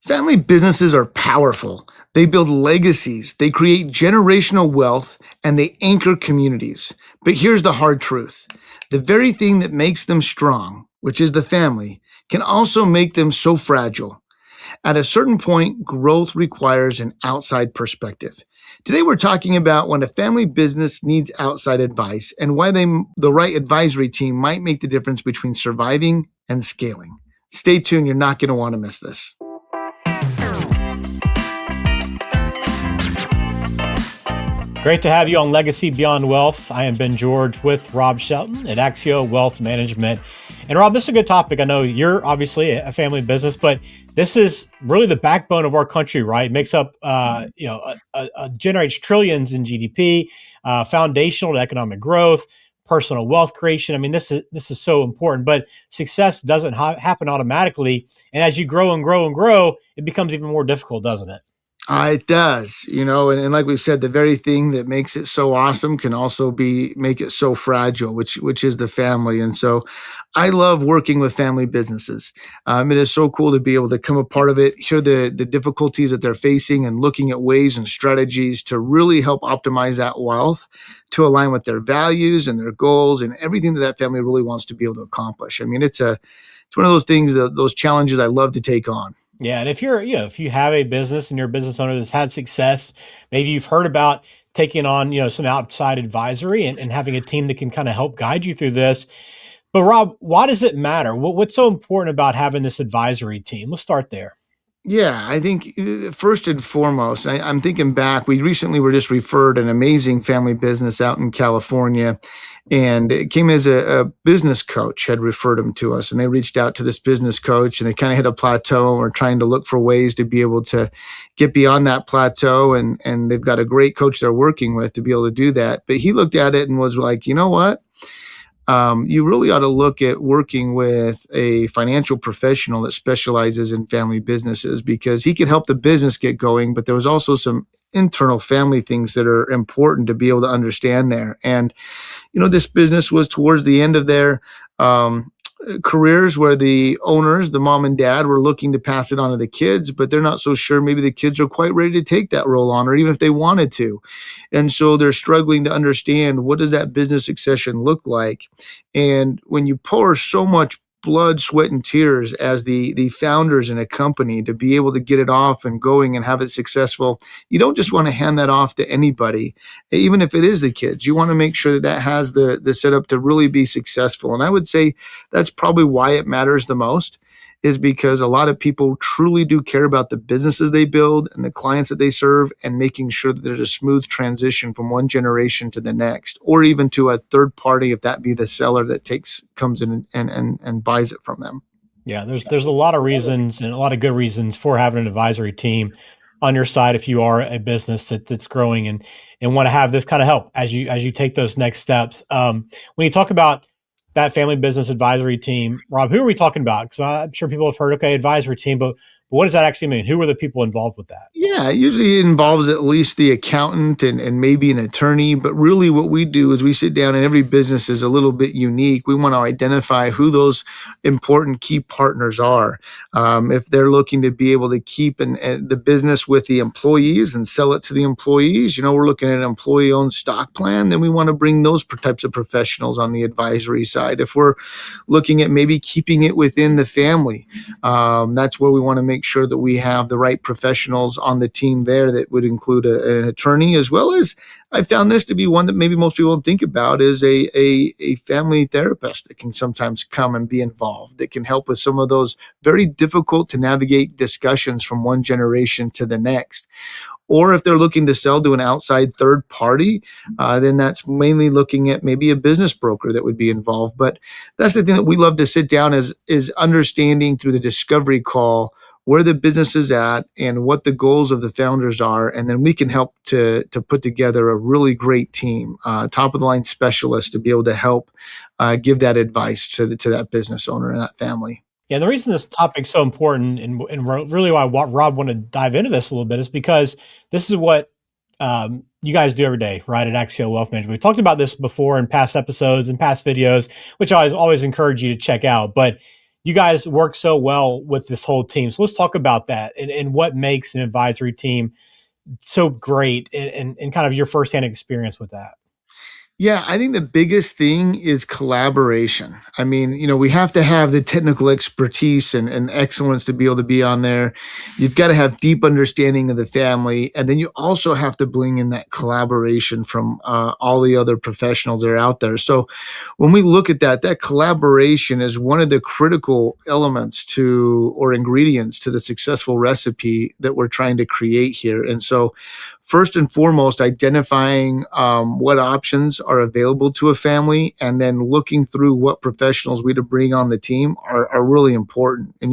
Family businesses are powerful. They build legacies, they create generational wealth, and they anchor communities. But here's the hard truth: the very thing that makes them strong, which is the family, can also make them so fragile. At a certain point, growth requires an outside perspective. Today, we're talking about when a family business needs outside advice and why the right advisory team might make the difference between surviving and scaling. Stay tuned, you're not going to want to miss this. Great to have you on Legacy Beyond Wealth. I am Ben George with Rob Shelton at Axio Wealth Management. And Rob, this is a good topic. I know you're obviously a family business, but this is really the backbone of our country, right? It makes up, generates trillions in GDP, foundational to economic growth, personal wealth creation. I mean, this is so important, but success doesn't happen automatically. And as you grow and grow and grow, it becomes even more difficult, doesn't it? It does, and like we said, the very thing that makes it so awesome can also make it so fragile, which is the family. And so I love working with family businesses. It is so cool to be able to come a part of it, hear the difficulties that they're facing and looking at ways and strategies to really help optimize that wealth to align with their values and their goals and everything that family really wants to be able to accomplish. I mean, it's one of those things, those challenges I love to take on. Yeah. And if you have a business and you're a business owner that's had success, maybe you've heard about taking on, some outside advisory and having a team that can kind of help guide you through this. But Rob, why does it matter? What's so important about having this advisory team? Let's start there. Yeah, I think first and foremost, I'm thinking back, we recently were just referred an amazing family business out in California, and it came as a business coach had referred them to us, and they reached out to this business coach and they kind of hit a plateau and were trying to look for ways to be able to get beyond that plateau. And they've got a great coach they're working with to be able to do that. But he looked at it and was like, you know what? You really ought to look at working with a financial professional that specializes in family businesses, because he could help the business get going, but there was also some internal family things that are important to be able to understand there. And, this business was towards the end of their careers where the owners, the mom and dad, were looking to pass it on to the kids, but they're not so sure maybe the kids are quite ready to take that role on, or even if they wanted to. And so they're struggling to understand, what does that business succession look like? And when you pour so much blood, sweat, and tears as the founders in a company to be able to get it off and going and have it successful, you don't just want to hand that off to anybody, even if it is the kids. You want to make sure that has the setup to really be successful. And I would say that's probably why it matters the most, is because a lot of people truly do care about the businesses they build and the clients that they serve, and making sure that there's a smooth transition from one generation to the next, or even to a third party, if that be the seller that comes in and buys it from them. Yeah, there's a lot of reasons and a lot of good reasons for having an advisory team on your side if you are a business that's growing and want to have this kind of help as you take those next steps. When you talk about that family business advisory team, Rob, who are we talking about? Because I'm sure people have heard, okay, advisory team, but what does that actually mean? Who are the people involved with that? Yeah, usually it involves at least the accountant and maybe an attorney. But really what we do is we sit down, and every business is a little bit unique. We want to identify who those important key partners are. If they're looking to be able to keep the business with the employees and sell it to the employees, we're looking at an employee-owned stock plan, then we want to bring those types of professionals on the advisory side. If we're looking at maybe keeping it within the family, that's where we want to make sure that we have the right professionals on the team there. That would include an attorney, as well as, I found this to be one that maybe most people don't think about, is a family therapist that can sometimes come and be involved, that can help with some of those very difficult to navigate discussions from one generation to the next. Or if they're looking to sell to an outside third party, then that's mainly looking at maybe a business broker that would be involved. But that's the thing that we love to sit down is understanding through the discovery call where the business is at and what the goals of the founders are. And then we can help to put together a really great team, top of the line specialists, to be able to help give that advice to that business owner and that family. Yeah, the reason this topic's so important and really why Rob wanted to dive into this a little bit is because this is what you guys do every day, right, at Axio Wealth Management. We've talked about this before in past episodes and past videos, which I always encourage you to check out. But you guys work so well with this whole team. So let's talk about that and what makes an advisory team so great and kind of your firsthand experience with that. Yeah, I think the biggest thing is collaboration. I mean, we have to have the technical expertise and excellence to be able to be on there. You've got to have deep understanding of the family. And then you also have to bring in that collaboration from all the other professionals that are out there. So when we look at that collaboration is one of the critical elements to or ingredients to the successful recipe that we're trying to create here. And so first and foremost, identifying what options are available to a family, and then looking through what professionals we to bring on the team are really important. And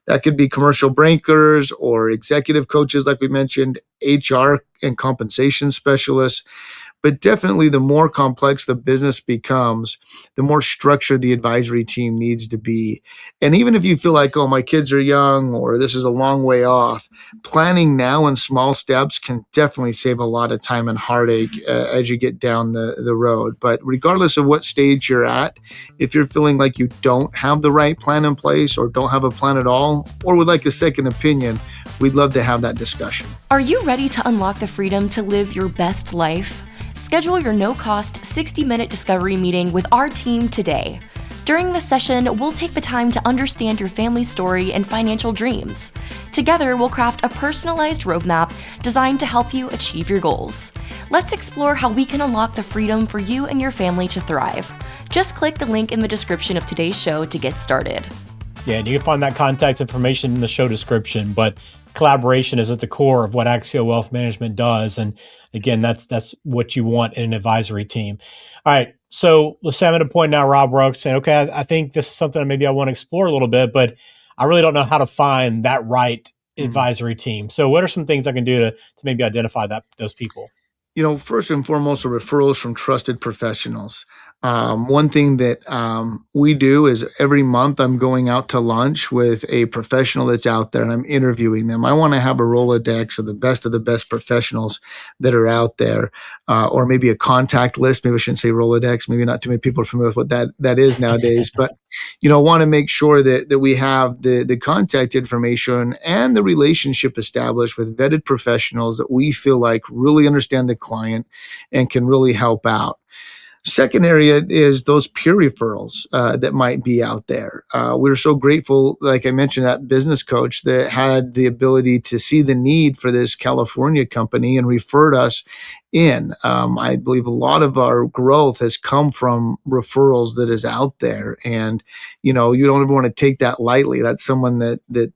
that could be commercial bankers or executive coaches, like we mentioned, HR and compensation specialists. But definitely, the more complex the business becomes, the more structured the advisory team needs to be. And even if you feel like, oh, my kids are young or this is a long way off, planning now in small steps can definitely save a lot of time and heartache as you get down the road. But regardless of what stage you're at, if you're feeling like you don't have the right plan in place or don't have a plan at all, or would like a second opinion, we'd love to have that discussion. Are you ready to unlock the freedom to live your best life? Schedule your no-cost 60-minute discovery meeting with our team today. During this session, we'll take the time to understand your family story and financial dreams. Together, we'll craft a personalized roadmap designed to help you achieve your goals. Let's explore how we can unlock the freedom for you and your family to thrive. Just click the link in the description of today's show to get started. Yeah, and you can find that contact information in the show description, but collaboration is at the core of what Axio Wealth Management does. And again, that's what you want in an advisory team. All right. So let's say I'm at a point now, Rob, where I'm saying, okay, I think this is something maybe I want to explore a little bit, but I really don't know how to find that right advisory team. So what are some things I can do to maybe identify those people? First and foremost, are referrals from trusted professionals. One thing that we do is every month I'm going out to lunch with a professional that's out there and I'm interviewing them. I want to have a Rolodex of the best professionals that are out there, or maybe a contact list. Maybe I shouldn't say Rolodex. Maybe not too many people are familiar with what that is nowadays. But want to make sure that we have the contact information and the relationship established with vetted professionals that we feel like really understand the client and can really help out. Second area is those peer referrals that might be out there. We're so grateful, like I mentioned, that business coach that had the ability to see the need for this California company and referred us in. I believe a lot of our growth has come from referrals that is out there. And, you don't ever want to take that lightly. That's someone that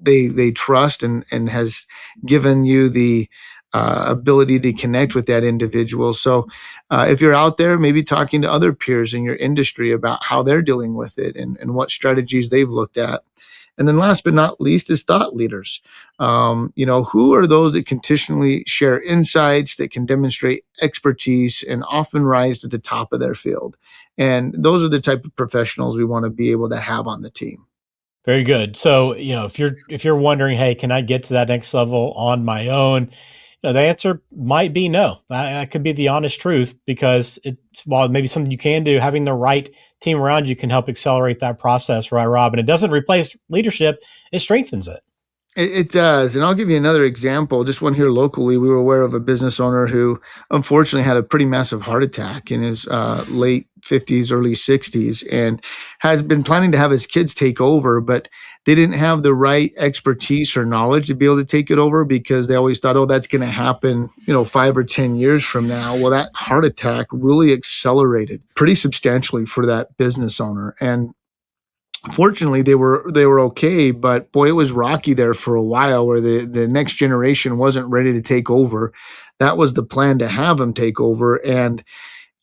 they trust and has given you the ability to connect with that individual. So if you're out there, maybe talking to other peers in your industry about how they're dealing with it and what strategies they've looked at. And then last but not least is thought leaders. Who are those that continually share insights, that can demonstrate expertise and often rise to the top of their field. And those are the type of professionals we want to be able to have on the team. Very good. So, if you're wondering, hey, can I get to that next level on my own? The answer might be no. That could be the honest truth, because while maybe something you can do, having the right team around you can help accelerate that process, right, Rob? And it doesn't replace leadership, it strengthens it. It does. And I'll give you another example. Just one here locally. We were aware of a business owner who unfortunately had a pretty massive heart attack in his late 50s, early 60s, and has been planning to have his kids take over, but they didn't have the right expertise or knowledge to be able to take it over, because they always thought, oh, that's going to happen, 5 or 10 years from now. Well, that heart attack really accelerated pretty substantially for that business owner. And fortunately, they were okay, but boy, it was rocky there for a while, where the next generation wasn't ready to take over. That was the plan, to have them take over. And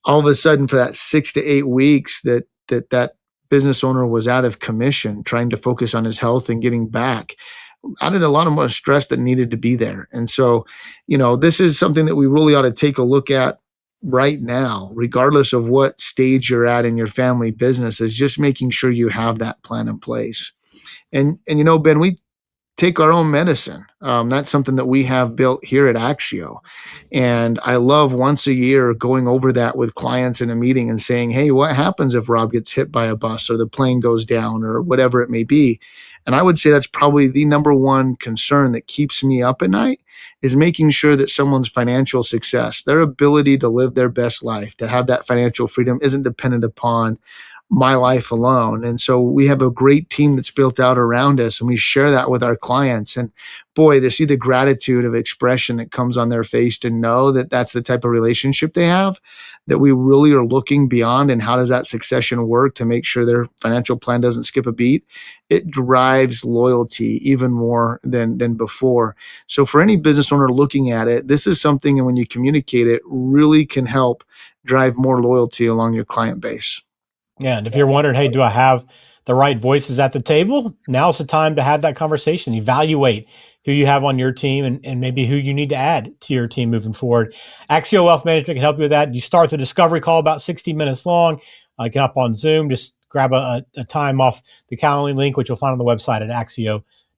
all of a sudden, for that 6 to 8 weeks that business owner was out of commission, trying to focus on his health and getting back, added a lot of more stress that needed to be there. And so, this is something that we really ought to take a look at right now, regardless of what stage you're at in your family business, is just making sure you have that plan in place. And Ben, we take our own medicine. That's something that we have built here at Axio. And I love once a year going over that with clients in a meeting and saying, hey, what happens if Rob gets hit by a bus or the plane goes down or whatever it may be? And I would say that's probably the number one concern that keeps me up at night, is making sure that someone's financial success, their ability to live their best life, to have that financial freedom, isn't dependent upon my life alone. And so we have a great team that's built out around us, and we share that with our clients. And boy, to see the gratitude of expression that comes on their face, to know that that's the type of relationship they have, that we really are looking beyond, and how does that succession work to make sure their financial plan doesn't skip a beat, it drives loyalty even more than before. So for any business owner looking at it, this is something, and when you communicate it, really can help drive more loyalty along your client base. Yeah. And if you're wondering, hey, do I have the right voices at the table? Now's the time to have that conversation. Evaluate who you have on your team, and maybe who you need to add to your team moving forward. Axio Wealth Management can help you with that. You start the discovery call about 60 minutes long. Get up on Zoom. Just grab a time off the Calendly link, which you'll find on the website at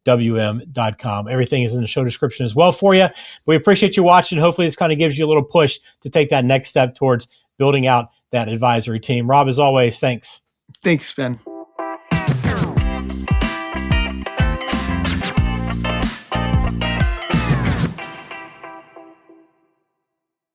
axiowm.com. Everything is in the show description as well for you. We appreciate you watching. Hopefully this kind of gives you a little push to take that next step towards building out that advisory team. Rob, as always, thanks. Thanks, Ben.